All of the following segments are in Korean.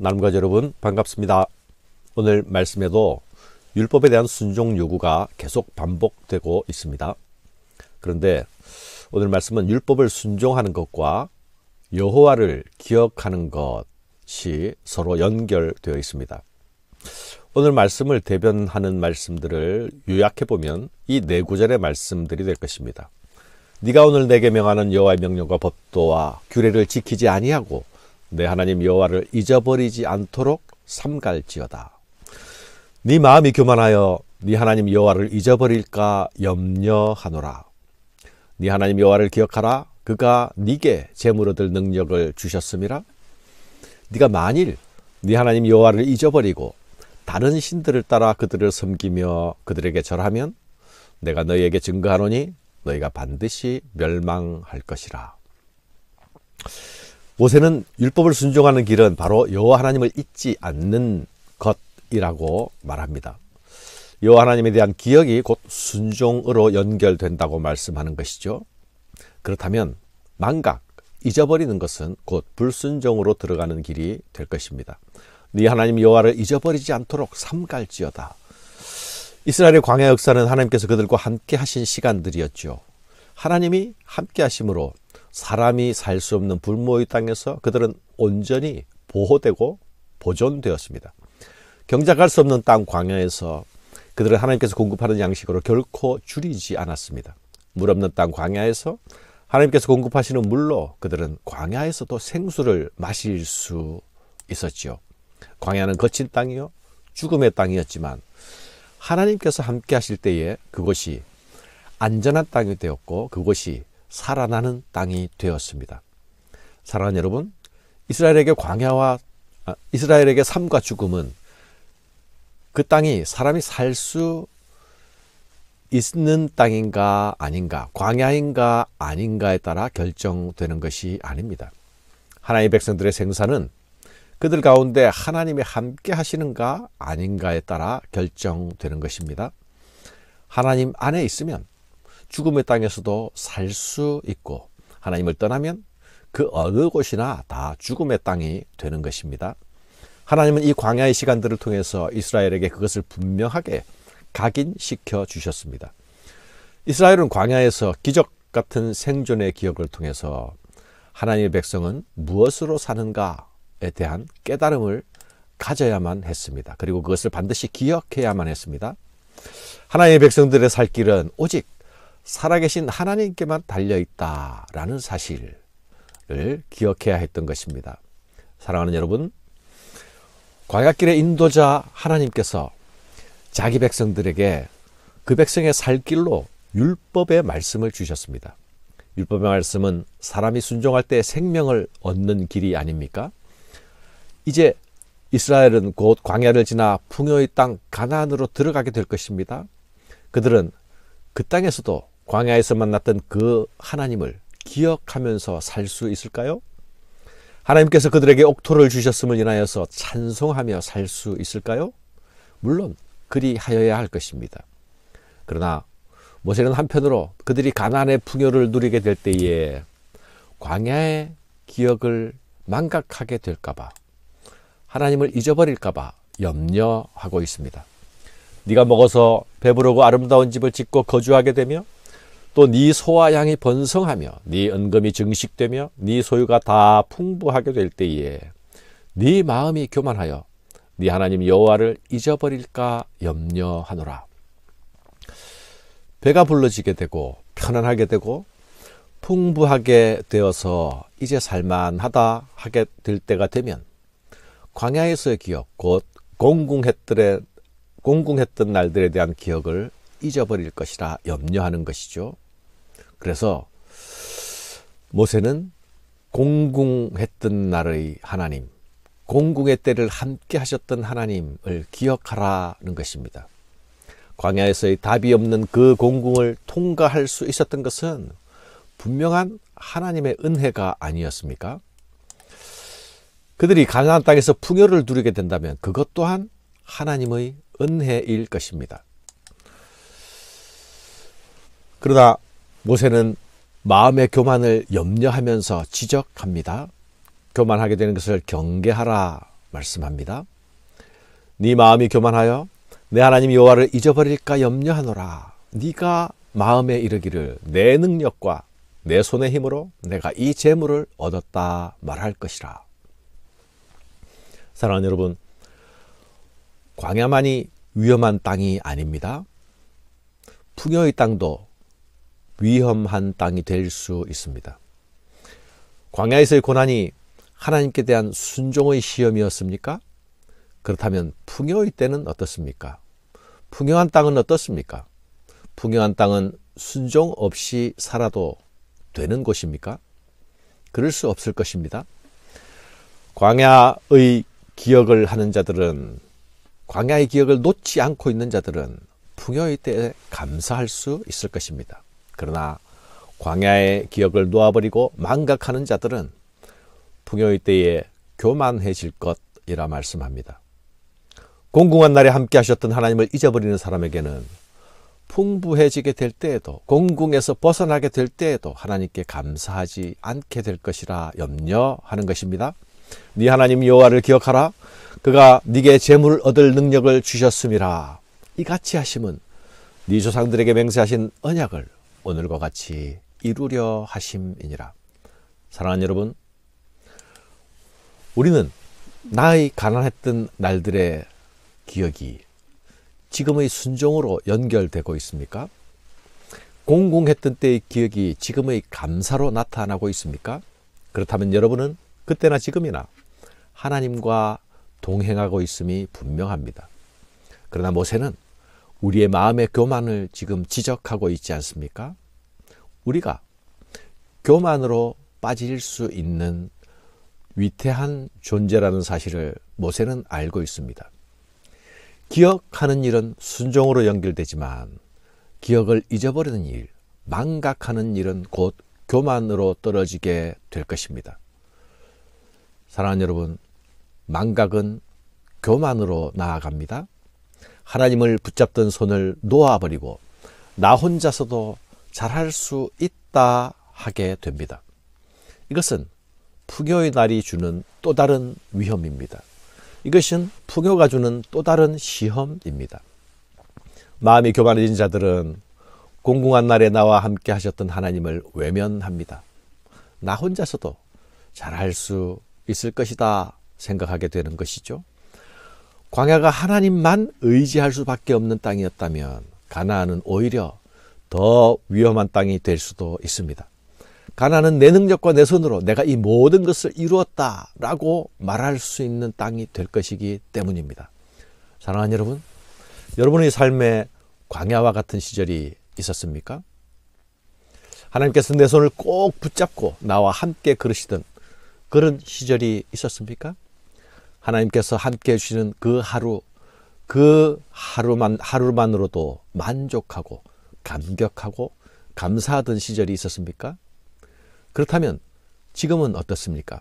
나눔가족 여러분 반갑습니다. 오늘 말씀에도 율법에 대한 순종 요구가 계속 반복되고 있습니다. 그런데 오늘 말씀은 율법을 순종하는 것과 여호와를 기억하는 것이 서로 연결되어 있습니다. 오늘 말씀을 대변하는 말씀들을 요약해보면 이 네 구절의 말씀들이 될 것입니다. 네가 오늘 내게 명하는 여호와의 명령과 법도와 규례를 지키지 아니하고 내 하나님 여호와를 잊어버리지 않도록 삼갈지어다. 네 마음이 교만하여 네 하나님 여호와를 잊어버릴까 염려하노라. 네 하나님 여호와를 기억하라. 그가 네게 재물 얻을 능력을 주셨음이라. 네가 만일 네 하나님 여호와를 잊어버리고 다른 신들을 따라 그들을 섬기며 그들에게 절하면 내가 너희에게 증거하노니 너희가 반드시 멸망할 것이라. 모세는 율법을 순종하는 길은 바로 여호와 하나님을 잊지 않는 것이라고 말합니다. 여호와 하나님에 대한 기억이 곧 순종으로 연결된다고 말씀하는 것이죠. 그렇다면 망각, 잊어버리는 것은 곧 불순종으로 들어가는 길이 될 것입니다. 네 하나님 여호와를 잊어버리지 않도록 삼갈지어다. 이스라엘의 광야 역사는 하나님께서 그들과 함께 하신 시간들이었죠. 하나님이 함께 하심으로 사람이 살 수 없는 불모의 땅에서 그들은 온전히 보호되고 보존되었습니다. 경작할 수 없는 땅 광야에서 그들은 하나님께서 공급하는 양식으로 결코 줄이지 않았습니다. 물 없는 땅 광야에서 하나님께서 공급하시는 물로 그들은 광야에서도 생수를 마실 수 있었죠. 광야는 거친 땅이요 죽음의 땅이었지만 하나님께서 함께 하실 때에 그곳이 안전한 땅이 되었고 그곳이 살아나는 땅이 되었습니다. 사랑하는 여러분, 이스라엘에게 삶과 죽음은 그 땅이 사람이 살 수 있는 땅인가 아닌가, 광야인가 아닌가에 따라 결정되는 것이 아닙니다. 하나님의 백성들의 생사는 그들 가운데 하나님이 함께 하시는가 아닌가에 따라 결정되는 것입니다. 하나님 안에 있으면 죽음의 땅에서도 살 수 있고 하나님을 떠나면 그 어느 곳이나 다 죽음의 땅이 되는 것입니다. 하나님은 이 광야의 시간들을 통해서 이스라엘에게 그것을 분명하게 각인시켜 주셨습니다. 이스라엘은 광야에서 기적 같은 생존의 기억을 통해서 하나님의 백성은 무엇으로 사는가에 대한 깨달음을 가져야만 했습니다. 그리고 그것을 반드시 기억해야만 했습니다. 하나님의 백성들의 살 길은 오직 살아계신 하나님께만 달려있다라는 사실을 기억해야 했던 것입니다. 사랑하는 여러분, 광야길의 인도자 하나님께서 자기 백성들에게 그 백성의 살 길로 율법의 말씀을 주셨습니다. 율법의 말씀은 사람이 순종할 때 생명을 얻는 길이 아닙니까? 이제 이스라엘은 곧 광야를 지나 풍요의 땅 가나안으로 들어가게 될 것입니다. 그들은 그 땅에서도 광야에서 만났던 그 하나님을 기억하면서 살 수 있을까요? 하나님께서 그들에게 옥토를 주셨음을 인하여서 찬송하며 살 수 있을까요? 물론 그리하여야 할 것입니다. 그러나 모세는 한편으로 그들이 가나안의 풍요를 누리게 될 때에 광야의 기억을 망각하게 될까봐, 하나님을 잊어버릴까봐 염려하고 있습니다. 네가 먹어서 배부르고 아름다운 집을 짓고 거주하게 되며 또 네 소와 양이 번성하며 네 은금이 증식되며 네 소유가 다 풍부하게 될 때에 네 마음이 교만하여 네 하나님 여호와를 잊어버릴까 염려하노라. 배가 불러지게 되고 편안하게 되고 풍부하게 되어서 이제 살만하다 하게 될 때가 되면 광야에서의 기억, 곧 공궁했던 날들에 대한 기억을 잊어버릴 것이라 염려하는 것이죠. 그래서 모세는 공궁했던 날의 하나님, 공궁의 때를 함께 하셨던 하나님을 기억하라는 것입니다. 광야에서의 답이 없는 그 공궁을 통과할 수 있었던 것은 분명한 하나님의 은혜가 아니었습니까? 그들이 가나안 땅에서 풍요를 누리게 된다면 그것 또한 하나님의 은혜일 것입니다. 그러나 모세는 마음의 교만을 염려하면서 지적합니다. 교만하게 되는 것을 경계하라 말씀합니다. 네 마음이 교만하여 내 하나님 여호와를 잊어버릴까 염려하노라. 네가 마음에 이르기를 내 능력과 내 손의 힘으로 내가 이 재물을 얻었다 말할 것이라. 사랑하는 여러분, 광야만이 위험한 땅이 아닙니다. 풍요의 땅도 위험한 땅이 될 수 있습니다. 광야에서의 고난이 하나님께 대한 순종의 시험이었습니까? 그렇다면 풍요의 때는 어떻습니까? 풍요한 땅은 어떻습니까? 풍요한 땅은 순종 없이 살아도 되는 곳입니까? 그럴 수 없을 것입니다. 광야의 기억을 하는 자들은, 광야의 기억을 놓지 않고 있는 자들은 풍요의 때에 감사할 수 있을 것입니다. 그러나 광야의 기억을 놓아버리고 망각하는 자들은 풍요의 때에 교만해질 것이라 말씀합니다. 공공한 날에 함께 하셨던 하나님을 잊어버리는 사람에게는 풍부해지게 될 때에도, 공궁에서 벗어나게 될 때에도 하나님께 감사하지 않게 될 것이라 염려하는 것입니다. 네 하나님 여호와를 기억하라. 그가 네게 재물을 얻을 능력을 주셨음이라. 이같이 하심은 네 조상들에게 맹세하신 언약을 오늘과 같이 이루려 하심이니라. 사랑하는 여러분, 우리는 나의 가난했던 날들의 기억이 지금의 순종으로 연결되고 있습니까? 공공했던 때의 기억이 지금의 감사로 나타나고 있습니까? 그렇다면 여러분은 그때나 지금이나 하나님과 동행하고 있음이 분명합니다. 그러나 모세는 우리의 마음의 교만을 지금 지적하고 있지 않습니까? 우리가 교만으로 빠질 수 있는 위태한 존재라는 사실을 모세는 알고 있습니다. 기억하는 일은 순종으로 연결되지만 기억을 잊어버리는 일, 망각하는 일은 곧 교만으로 떨어지게 될 것입니다. 사랑하는 여러분, 망각은 교만으로 나아갑니다. 하나님을 붙잡던 손을 놓아버리고 나 혼자서도 잘할 수 있다 하게 됩니다. 이것은 풍요의 날이 주는 또 다른 위험입니다. 이것은 풍요가 주는 또 다른 시험입니다. 마음이 교만해진 자들은 공공한 날에 나와 함께 하셨던 하나님을 외면합니다. 나 혼자서도 잘할 수 있을 것이다 생각하게 되는 것이죠. 광야가 하나님만 의지할 수밖에 없는 땅이었다면 가나안은 오히려 더 위험한 땅이 될 수도 있습니다. 가나안은 내 능력과 내 손으로 내가 이 모든 것을 이루었다라고 말할 수 있는 땅이 될 것이기 때문입니다. 사랑하는 여러분, 여러분의 삶에 광야와 같은 시절이 있었습니까? 하나님께서 내 손을 꼭 붙잡고 나와 함께 걸으시던 그런 시절이 있었습니까? 하나님께서 함께 해주시는 그 하루만으로도 만족하고 감격하고 감사하던 시절이 있었습니까? 그렇다면 지금은 어떻습니까?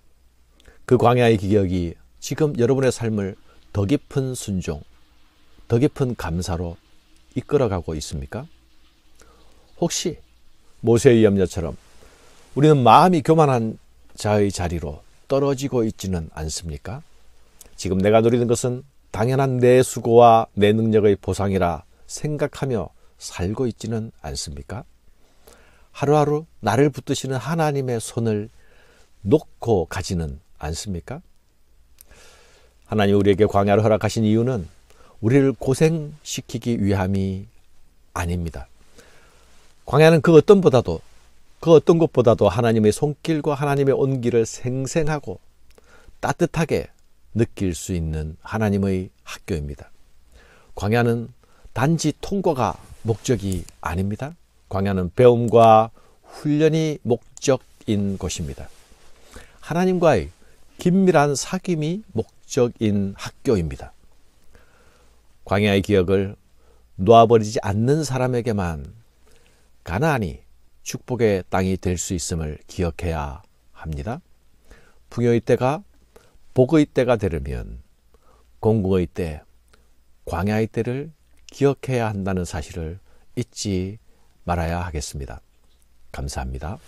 그 광야의 기억이 지금 여러분의 삶을 더 깊은 순종, 더 깊은 감사로 이끌어가고 있습니까? 혹시 모세의 염려처럼 우리는 마음이 교만한 자의 자리로 떨어지고 있지는 않습니까? 지금 내가 누리는 것은 당연한 내 수고와 내 능력의 보상이라 생각하며 살고 있지는 않습니까? 하루하루 나를 붙드시는 하나님의 손을 놓고 가지는 않습니까? 하나님 우리에게 광야를 허락하신 이유는 우리를 고생시키기 위함이 아닙니다. 광야는 그 어떤 것보다도 하나님의 손길과 하나님의 온기를 생생하고 따뜻하게 느낄 수 있는 하나님의 학교입니다. 광야는 단지 통과가 목적이 아닙니다. 광야는 배움과 훈련이 목적인 곳입니다. 하나님과의 긴밀한 사귐이 목적인 학교입니다. 광야의 기억을 놓아버리지 않는 사람에게만 가나안이 축복의 땅이 될 수 있음을 기억해야 합니다. 풍요의 때가 복의 때가 되려면 공공의 때, 광야의 때를 기억해야 한다는 사실을 잊지 말아야 하겠습니다. 감사합니다.